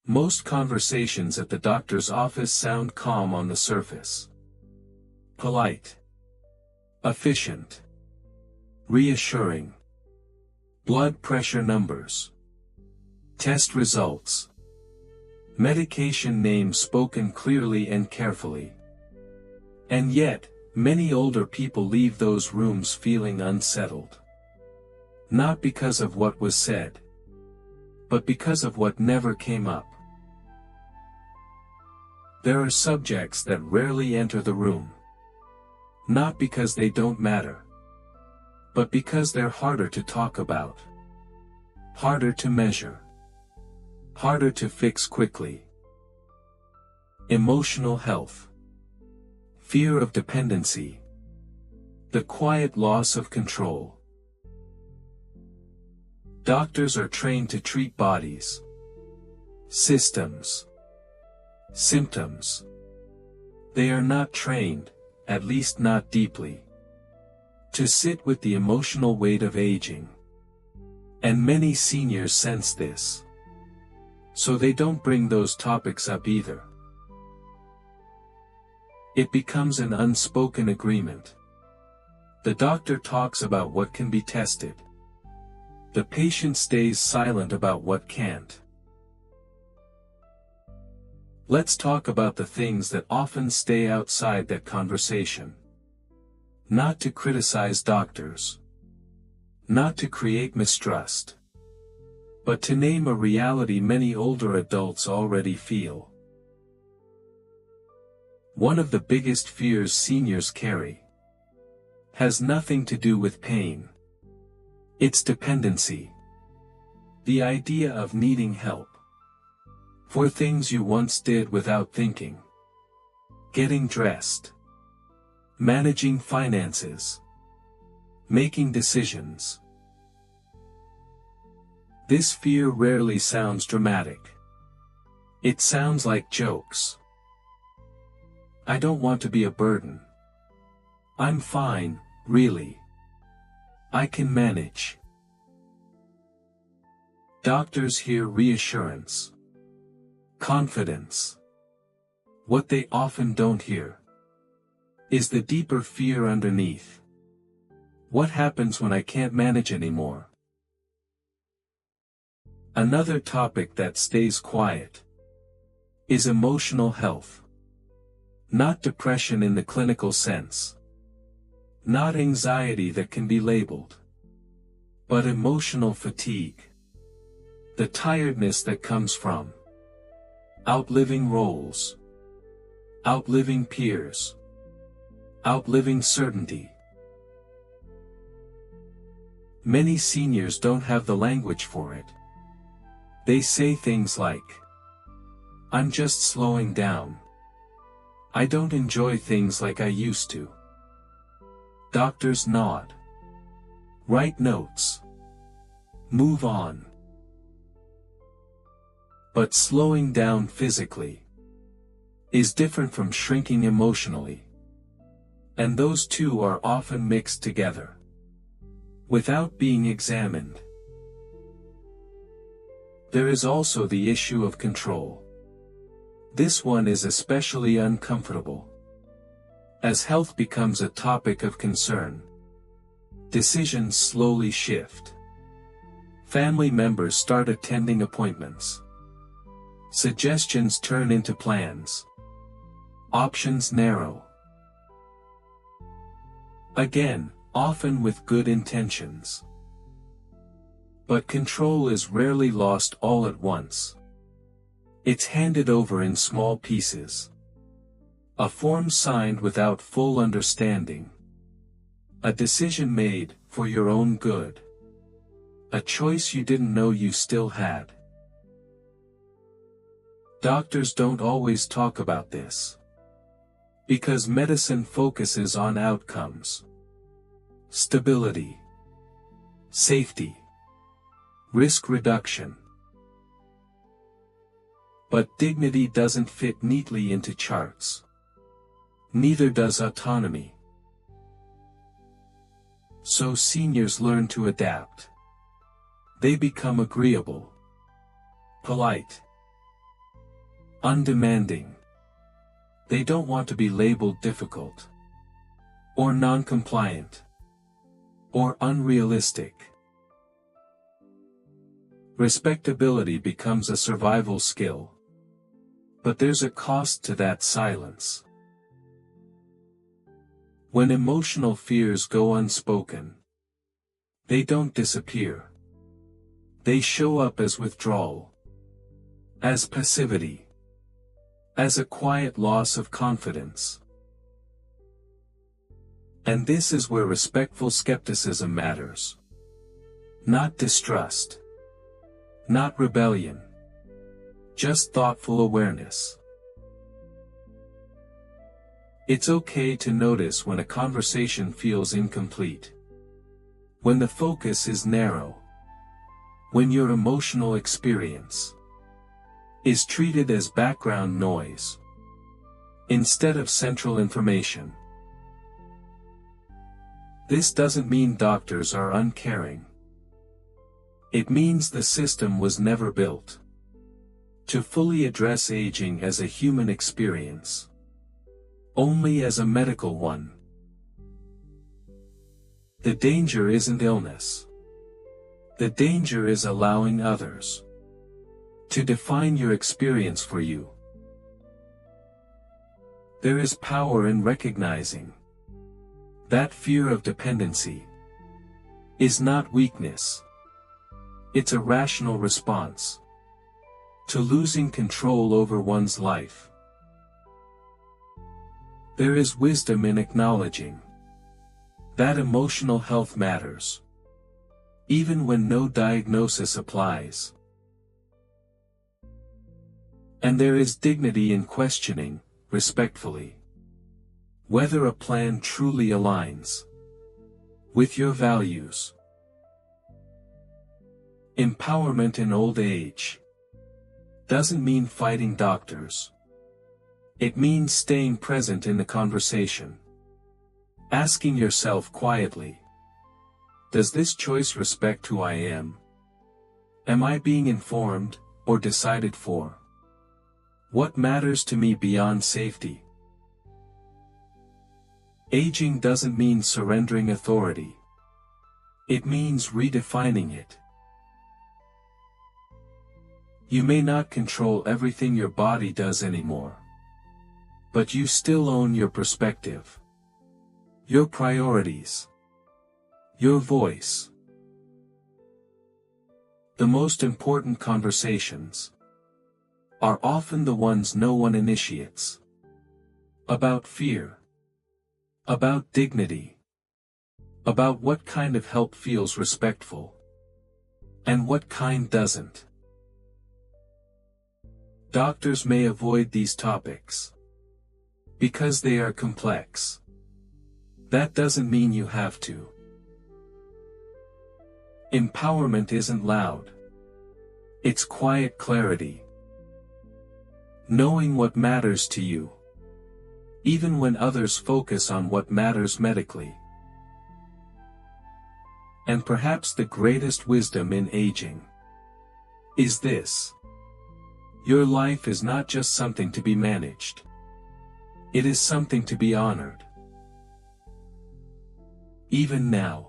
Most conversations at the doctor's office sound calm on the surface. Polite. Efficient. Reassuring. Blood pressure numbers. Test results. Medication names spoken clearly and carefully. And yet, many older people leave those rooms feeling unsettled. Not because of what was said, but because of what never came up. There are subjects that rarely enter the room. Not because they don't matter, but because they're harder to talk about. Harder to measure. Harder to fix quickly. Emotional health. Fear of dependency. The quiet loss of control. Doctors are trained to treat bodies, systems, symptoms. They are not trained, at least not deeply, to sit with the emotional weight of aging. And many seniors sense this. So they don't bring those topics up either. It becomes an unspoken agreement. The doctor talks about what can be tested. The patient stays silent about what can't. Let's talk about the things that often stay outside that conversation. Not to criticize doctors. Not to create mistrust. But to name a reality many older adults already feel. One of the biggest fears seniors carry has nothing to do with pain. It's dependency. The idea of needing help for things you once did without thinking. Getting dressed. Managing finances. Making decisions. This fear rarely sounds dramatic. It sounds like jokes. I don't want to be a burden. I'm fine, really. I can manage. Doctors hear reassurance. Confidence. What they often don't hear is the deeper fear underneath. What happens when I can't manage anymore? Another topic that stays quiet is emotional health. Not depression in the clinical sense. Not anxiety that can be labeled. But emotional fatigue. The tiredness that comes from outliving roles. Outliving peers. Outliving certainty. Many seniors don't have the language for it. They say things like, I'm just slowing down. I don't enjoy things like I used to. Doctors nod. Write notes. Move on. But slowing down physically is different from shrinking emotionally. And those two are often mixed together, without being examined. There is also the issue of control. This one is especially uncomfortable. As health becomes a topic of concern, decisions slowly shift. Family members start attending appointments. Suggestions turn into plans. Options narrow. Again, often with good intentions. But control is rarely lost all at once. It's handed over in small pieces. A form signed without full understanding. A decision made for your own good. A choice you didn't know you still had. Doctors don't always talk about this. Because medicine focuses on outcomes. Stability. Safety. Risk reduction. But dignity doesn't fit neatly into charts. Neither does autonomy. So seniors learn to adapt. They become agreeable, polite, undemanding. They don't want to be labeled difficult, or non-compliant, or unrealistic. Respectability becomes a survival skill. But there's a cost to that silence. When emotional fears go unspoken, they don't disappear. They show up as withdrawal, as passivity, as a quiet loss of confidence. And this is where respectful skepticism matters. Not distrust. Not rebellion. Just thoughtful awareness. It's okay to notice when a conversation feels incomplete. When the focus is narrow. When your emotional experience is treated as background noise instead of central information. This doesn't mean doctors are uncaring. It means the system was never built to fully address aging as a human experience, only as a medical one. The danger isn't illness. The danger is allowing others to define your experience for you. There is power in recognizing that fear of dependency is not weakness. It's a rational response to losing control over one's life. There is wisdom in acknowledging that emotional health matters, even when no diagnosis applies. And there is dignity in questioning, respectfully, whether a plan truly aligns with your values. Empowerment in old age doesn't mean fighting doctors. It means staying present in the conversation. Asking yourself quietly, does this choice respect who I am? Am I being informed, or decided for? What matters to me beyond safety? Aging doesn't mean surrendering authority. It means redefining it. You may not control everything your body does anymore. But you still own your perspective, your priorities, your voice. The most important conversations are often the ones no one initiates. About fear. About dignity. About what kind of help feels respectful. And what kind doesn't. Doctors may avoid these topics because they are complex. That doesn't mean you have to. Empowerment isn't loud. It's quiet clarity. Knowing what matters to you, even when others focus on what matters medically. And perhaps the greatest wisdom in aging is this: your life is not just something to be managed. It is something to be honored. Even now.